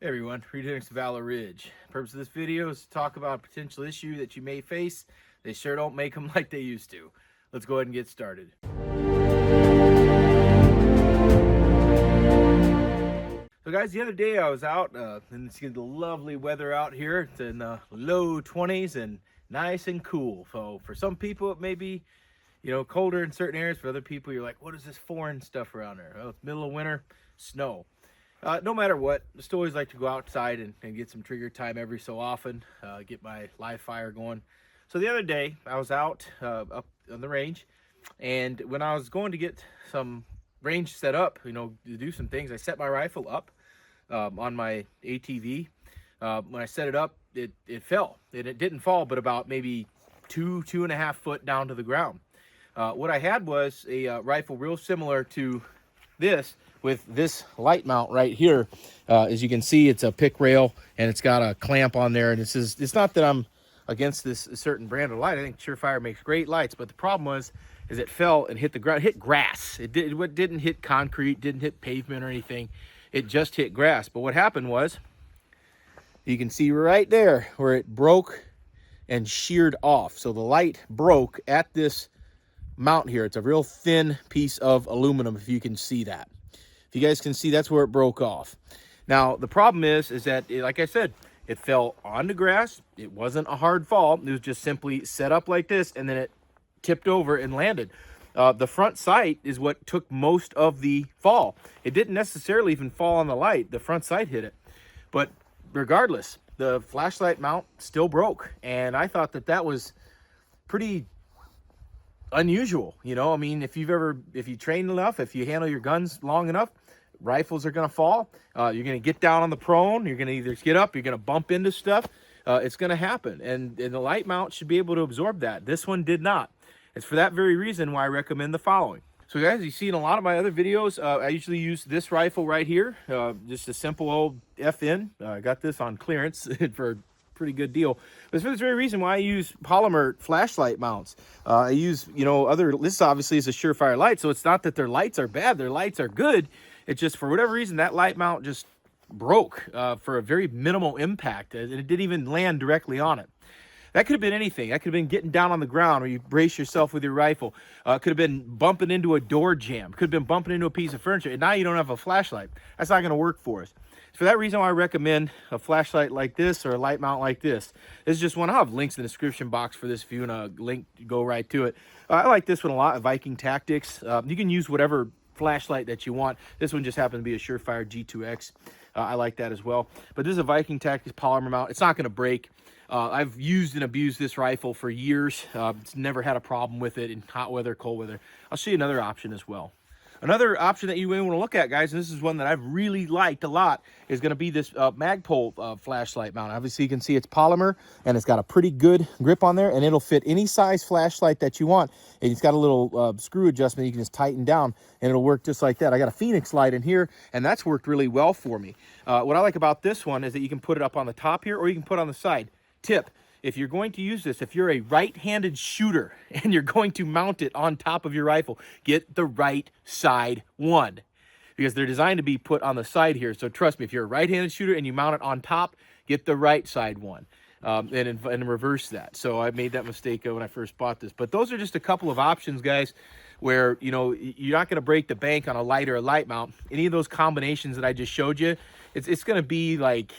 Hey everyone, Reid Henrichs, Valor Ridge. The purpose of this video is to talk about a potential issue that you may face. They sure don't make them like they used to. Let's go ahead and get started. So guys, the other day I was out and it's the lovely weather out here. It's in the low 20s and nice and cool. So for some people it may be, colder in certain areas. For other people, you're like, what is this foreign stuff around there? Well, it's middle of winter, snow. No matter what, I still always like to go outside and get some trigger time every so often, get my live fire going. So the other day, I was out up on the range, and when I was going to get some range set up, to do some things, I set my rifle up on my ATV. When I set it up, it fell. It didn't fall, but about maybe 2.5 foot down to the ground. What I had was a rifle real similar to this, with this light mount right here. As you can see, it's a pick rail and it's got a clamp on there. And it's not that I'm against this certain brand of light. I think Surefire makes great lights, but the problem is it fell and hit the ground. It hit grass. It didn't hit concrete, didn't hit pavement or anything. It just hit grass. But what happened was, you can see right there where it broke and sheared off. So the light broke at this mount here. It's a real thin piece of aluminum, if you can see that. If you guys can see, that's where it broke off. Now, the problem is that, like I said, it fell on the grass. It wasn't a hard fall. It was just simply set up like this, and then it tipped over and landed. The front sight is what took most of the fall. It didn't necessarily even fall on the light. The front sight hit it. But regardless, the flashlight mount still broke, and I thought that was pretty unusual. I mean, if you train enough, if you handle your guns long enough, rifles are going to fall. You're going to get down on the prone. You're going to either get up, you're going to bump into stuff. It's going to happen. And the light mount should be able to absorb that. This one did not. It's for that very reason why I recommend the following. So guys, you see in a lot of my other videos, I usually use this rifle right here. Just a simple old FN. I got this on clearance for a pretty good deal. But it's for this very reason why I use polymer flashlight mounts. I use, this obviously is a Surefire light, so it's not that their lights are bad. Their lights are good. It's just, for whatever reason, that light mount just broke for a very minimal impact, and it didn't even land directly on it. That could have been anything. That could have been getting down on the ground where you brace yourself with your rifle. Could have been bumping into a door jamb. Could have been bumping into a piece of furniture. And now you don't have a flashlight. That's not going to work for us. For that reason, I recommend a flashlight like this or a light mount like this. This is just one. I'll have links in the description box for this if you want a link to go right to it. I like this one a lot, Viking Tactics. You can use whatever flashlight that you want. This one just happened to be a Surefire G2X. I like that as well. But this is a Viking Tactics polymer mount. It's not going to break. I've used and abused this rifle for years. It's never had a problem with it in hot weather, cold weather. I'll show you another option as well. Another option that you may want to look at, guys, and this is one that I've really liked a lot, is going to be this Magpul flashlight mount. Obviously, you can see it's polymer, and it's got a pretty good grip on there, and it'll fit any size flashlight that you want. And it's got a little screw adjustment you can just tighten down, and it'll work just like that. I got a Phoenix light in here, and that's worked really well for me. What I like about this one is that you can put it up on the top here, or you can put it on the side. Tip: if you're going to use this, if you're a right-handed shooter and you're going to mount it on top of your rifle, get the right side one, because they're designed to be put on the side here. So trust me, if you're a right-handed shooter and you mount it on top, get the right side one, and reverse that. So I made that mistake when I first bought this. But those are just a couple of options, guys, where you're not going to break the bank on a light or a light mount. Any of those combinations that I just showed you, it's going to be like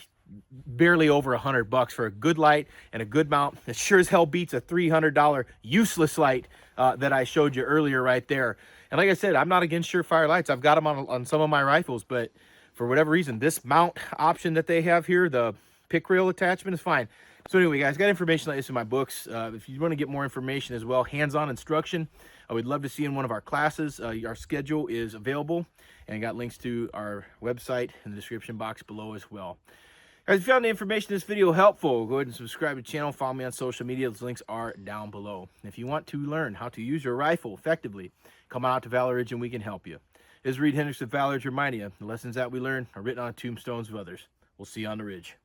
barely over $100 for a good light and a good mount. It sure as hell beats a $300 useless light that I showed you earlier right there. And like I said, I'm not against Surefire lights. I've got them on some of my rifles, but for whatever reason, this mount option that they have here, the pick rail attachment, is fine. So anyway, guys, got information like this in my books. If you want to get more information as well, hands-on instruction, I would love to see you in one of our classes. Our schedule is available, and I got links to our website in the description box below as well. Guys, if you found the information in this video helpful, go ahead and subscribe to the channel. Follow me on social media. Those links are down below. If you want to learn how to use your rifle effectively, come out to Valor Ridge and we can help you. This is Reid Henrichs with Valor Ridge reminding you, the lessons that we learn are written on tombstones of others. We'll see you on the ridge.